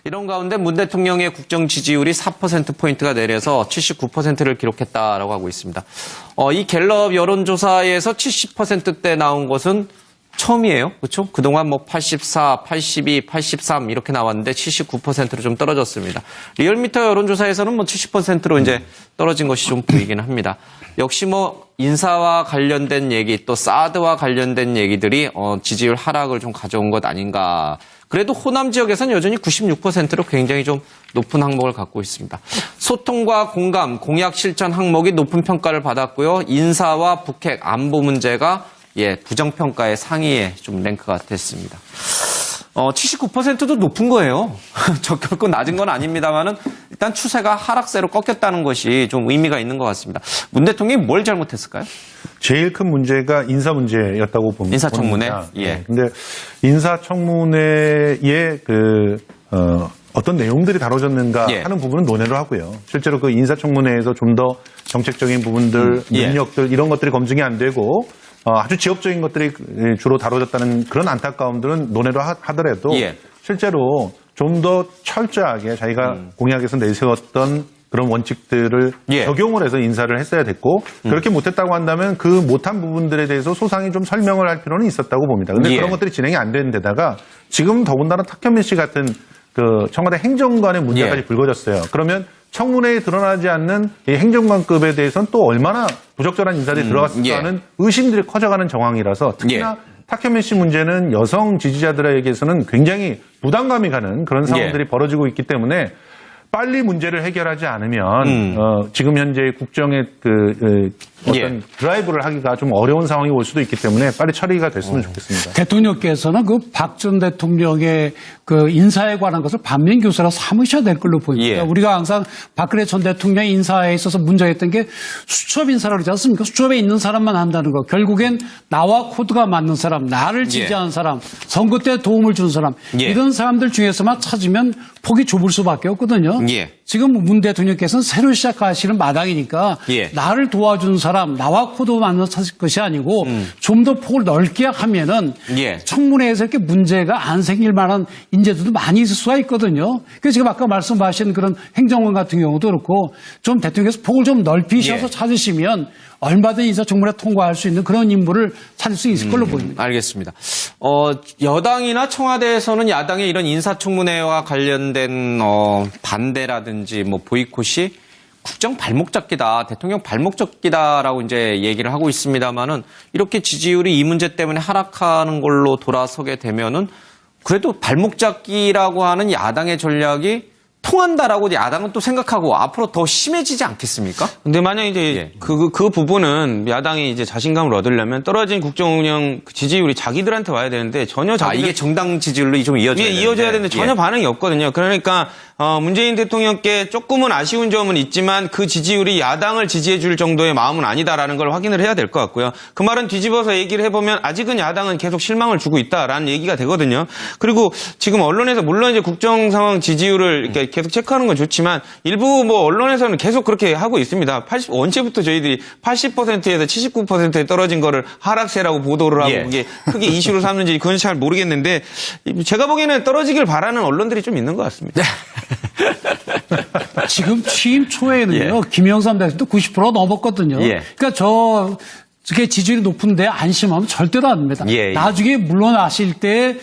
이런 가운데 문 대통령의 국정 지지율이 4%포인트가 내려서 79%를 기록했다라고 하고 있습니다. 이 갤럽 여론조사에서 70%대 나온 것은 처음이에요. 그렇죠? 그동안 84, 82, 83 이렇게 나왔는데 79%로 좀 떨어졌습니다. 리얼미터 여론조사에서는 70%로 이제 떨어진 것이 좀 보이긴 합니다. 역시 인사와 관련된 얘기 또 사드와 관련된 얘기들이 지지율 하락을 좀 가져온 것 아닌가. 그래도 호남 지역에서는 여전히 96%로 굉장히 좀 높은 항목을 갖고 있습니다. 소통과 공감, 공약 실천 항목이 높은 평가를 받았고요. 인사와 북핵, 안보 문제가 부정평가의 상위에 좀 랭크가 됐습니다. 79%도 높은 거예요. 결코 낮은 건 아닙니다만은 일단 추세가 하락세로 꺾였다는 것이 좀 의미가 있는 것 같습니다. 문 대통령이 뭘 잘못했을까요? 제일 큰 문제가 인사 문제였다고 봅니다. 인사청문회? 예. 근데 인사청문회의 어떤 내용들이 다뤄졌는가 하는 부분은 논의를 하고요. 실제로 그 인사청문회에서 좀 더 정책적인 부분들, 능력들 이런 것들이 검증이 안 되고 아주 지역적인 것들이 주로 다뤄졌다는 그런 안타까움들은 논의를 하더라도 실제로 좀 더 철저하게 자기가 공약에서 내세웠던 그런 원칙들을 적용을 해서 인사를 했어야 됐고 그렇게 못했다고 한다면 그 못한 부분들에 대해서 소상히 좀 설명을 할 필요는 있었다고 봅니다. 그런데 그런 것들이 진행이 안 되는 데다가 지금 더군다나 탁현민 씨 같은 그 청와대 행정관의 문제까지 불거졌어요. 그러면 청문회에 드러나지 않는 이 행정관급에 대해서는 또 얼마나 부적절한 인사들이 들어갔을까 하는 의심들이 커져가는 정황이라서 특히나 탁현민 씨 문제는 여성 지지자들에게서는 굉장히 부담감이 가는 그런 상황들이 벌어지고 있기 때문에 빨리 문제를 해결하지 않으면 지금 현재 국정의 어떤 드라이브를 하기가 좀 어려운 상황이 올 수도 있기 때문에 빨리 처리가 됐으면 좋겠습니다. 대통령께서는 그 박 전 대통령의 그 인사에 관한 것을 반면교사로 삼으셔야 될 걸로 보입니다. 우리가 항상 박근혜 전 대통령 인사에 있어서 문제였던 게 수첩 인사라고 그러지 않습니까? 수첩에 있는 사람만 한다는 거. 결국엔 나와 코드가 맞는 사람, 나를 지지하는 사람, 선거 때 도움을 준 사람 이런 사람들 중에서만 찾으면 폭이 좁을 수밖에 없거든요. 지금 문 대통령께서는 새로 시작하시는 마당이니까 나를 도와준 사람, 나와 코드 맞는 것이 아니고 좀 더 폭을 넓게 하면은 청문회에서 이렇게 문제가 안 생길 만한 인재들도 많이 있을 수가 있거든요. 그래서 지금 아까 말씀하신 그런 행정관 같은 경우도 그렇고 좀 대통령께서 폭을 좀 넓히셔서 찾으시면 얼마든지 인사청문회 통과할 수 있는 그런 인물을 찾을 수 있을 걸로 보입니다. 알겠습니다. 여당이나 청와대에서는 야당의 이런 인사청문회와 관련된 반대라든지 보이콧이 국정 발목 잡기다, 대통령 발목 잡기다라고 이제 얘기를 하고 있습니다만은 이렇게 지지율이 이 문제 때문에 하락하는 걸로 돌아서게 되면은 그래도 발목 잡기라고 하는 야당의 전략이 통한다라고 야당은 또 생각하고 앞으로 더 심해지지 않겠습니까? 근데 만약 이제 그 부분은 야당이 이제 자신감을 얻으려면 떨어진 국정 운영 지지율이 자기들한테 와야 되는데 전혀 이게 정당 지지율로 좀 이어져야 되는데 전혀 반응이 없거든요. 그러니까 문재인 대통령께 조금은 아쉬운 점은 있지만 그 지지율이 야당을 지지해 줄 정도의 마음은 아니다라는 걸 확인을 해야 될 것 같고요. 그 말은 뒤집어서 얘기를 해보면 아직은 야당은 계속 실망을 주고 있다라는 얘기가 되거든요. 그리고 지금 언론에서 물론 이제 국정 상황 지지율을 이렇게 계속 체크하는 건 좋지만 일부 언론에서는 계속 그렇게 하고 있습니다. 언제부터 저희들이 80%에서 79%에 떨어진 거를 하락세라고 보도를 하고 그게 크게 이슈로 삼는지 그건 잘 모르겠는데 제가 보기에는 떨어지길 바라는 언론들이 좀 있는 것 같습니다. 지금 취임 초에는요, 김영삼 대통령도 90% 넘었거든요. 그러니까 저게 지지율이 높은데 안심하면 절대로 안 됩니다. 나중에 물러나실 때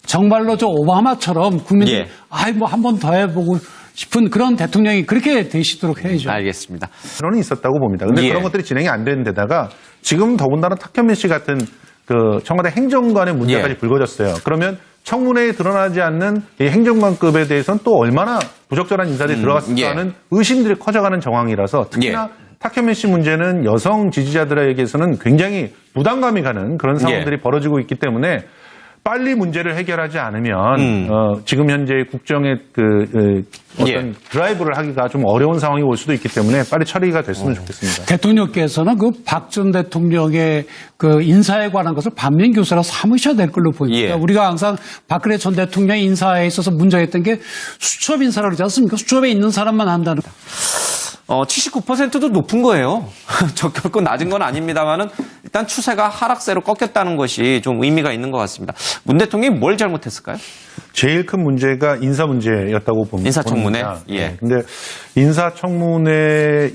정말로 저 오바마처럼 국민들이 한 번 더 해보고 싶은 그런 대통령이 그렇게 되시도록 해야죠. 알겠습니다. 그런 있었다고 봅니다. 그런데 그런 것들이 진행이 안 되는 데다가 지금 더군다나 탁현민 씨 같은 그 청와대 행정관의 문제까지 불거졌어요. 그러면 청문회에 드러나지 않는 이 행정관급에 대해서는 또 얼마나 부적절한 인사들이 들어갔을까 하는 의심들이 커져가는 정황이라서 특히나 탁현민 씨 문제는 여성 지지자들에게서는 굉장히 부담감이 가는 그런 상황들이 벌어지고 있기 때문에 빨리 문제를 해결하지 않으면 지금 현재 국정의 어떤 드라이브를 하기가 좀 어려운 상황이 올 수도 있기 때문에 빨리 처리가 됐으면 좋겠습니다. 대통령께서는 그 박 전 대통령의 그 인사에 관한 것을 반면교사로 삼으셔야 될 걸로 보입니다. 우리가 항상 박근혜 전 대통령 인사에 있어서 문제였던 게 수첩 인사라고 그러지 않습니까? 수첩에 있는 사람만 한다는 거. 79%도 높은 거예요. 결코 낮은 건 아닙니다만은 일단 추세가 하락세로 꺾였다는 것이 좀 의미가 있는 것 같습니다. 문 대통령이 뭘 잘못했을까요? 제일 큰 문제가 인사 문제였다고 봅니다. 인사청문회? 예. 근데 인사청문회의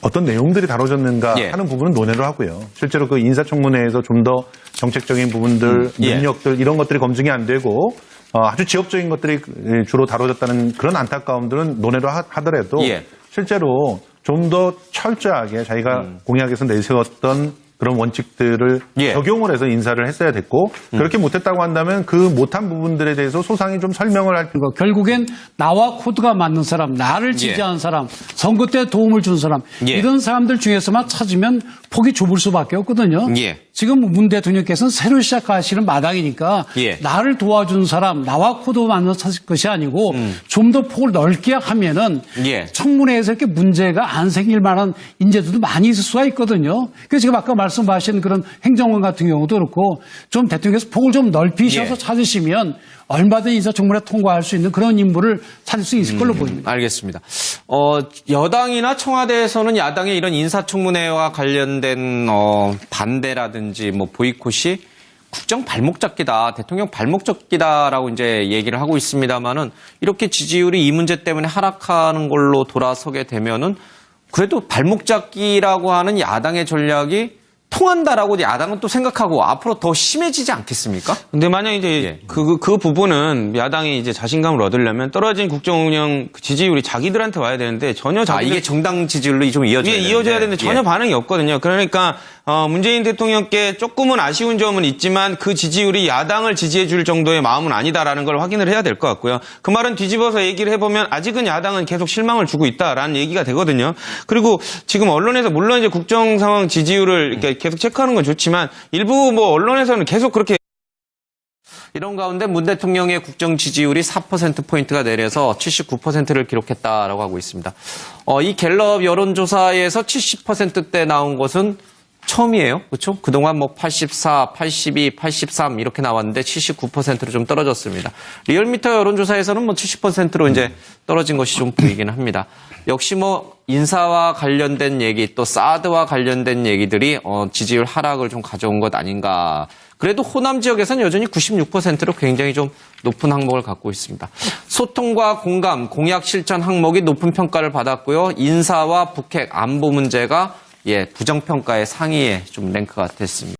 어떤 내용들이 다뤄졌는가 예. 하는 부분은 논의를 하고요. 실제로 그 인사청문회에서 좀 더 정책적인 부분들, 예. 능력들 이런 것들이 검증이 안 되고 아주 지역적인 것들이 주로 다뤄졌다는 그런 안타까움들은 논의를 하더라도 예. 실제로 좀 더 철저하게 자기가 공약에서 내세웠던 그런 원칙들을 예. 적용을 해서 인사를 했어야 됐고 그렇게 못했다고 한다면 그 못한 부분들에 대해서 소상히 좀 설명을 할 거. 결국엔 나와 코드가 맞는 사람, 나를 지지하는 사람, 선거 때 도움을 준 사람 예. 이런 사람들 중에서만 찾으면 폭이 좁을 수밖에 없거든요. 예. 지금 문 대통령께서는 새로 시작하시는 마당이니까 예. 나를 도와준 사람, 나와 코드 맞는 찾을 것이 아니고 좀 더 폭을 넓게 하면은 예. 청문회에서 이렇게 문제가 안 생길 만한 인재들도 많이 있을 수가 있거든요. 그래서 지금 아까 말씀하신 그런 행정관 같은 경우도 그렇고 좀 대통령께서 폭을 좀 넓히셔서 예. 찾으시면 얼마든지 인사청문회 통과할 수 있는 그런 인물을 찾을 수 있을 걸로 보입니다. 알겠습니다. 여당이나 청와대에서는 야당의 이런 인사청문회와 관련된 반대라든지 뭐 보이콧이 국정 발목 잡기다, 대통령 발목 잡기다라고 이제 얘기를 하고 있습니다만은 이렇게 지지율이 이 문제 때문에 하락하는 걸로 돌아서게 되면은 그래도 발목 잡기라고 하는 야당의 전략이 통한다라고 야당은 또 생각하고 앞으로 더 심해지지 않겠습니까? 근데 만약 이제 그 부분은 야당이 이제 자신감을 얻으려면 떨어진 국정 운영 지지율이 자기들한테 와야 되는데 전혀 이게 정당 지지율로 좀 이어져야 되는데 전혀 예. 반응이 없거든요. 그러니까 문재인 대통령께 조금은 아쉬운 점은 있지만 그 지지율이 야당을 지지해 줄 정도의 마음은 아니다라는 걸 확인을 해야 될 것 같고요. 그 말은 뒤집어서 얘기를 해보면 아직은 야당은 계속 실망을 주고 있다라는 얘기가 되거든요. 그리고 지금 언론에서 물론 이제 국정 상황 지지율을 이렇게 계속 체크하는 건 좋지만 일부 뭐 언론에서는 계속 그렇게 이런 가운데 문 대통령의 국정 지지율이 4%포인트가 내려서 79%를 기록했다라고 하고 있습니다. 이 갤럽 여론조사에서 70%대 나온 것은 처음이에요. 그렇죠? 그동안 뭐 84, 82, 83 이렇게 나왔는데 79%로 좀 떨어졌습니다. 리얼미터 여론조사에서는 뭐 70%로 이제 떨어진 것이 좀 보이긴 합니다. 역시 뭐 인사와 관련된 얘기 또 사드와 관련된 얘기들이 지지율 하락을 좀 가져온 것 아닌가. 그래도 호남 지역에서는 여전히 96%로 굉장히 좀 높은 항목을 갖고 있습니다. 소통과 공감, 공약 실천 항목이 높은 평가를 받았고요. 인사와 북핵, 안보 문제가 부정평가의 상위에 좀 랭크가 됐습니다.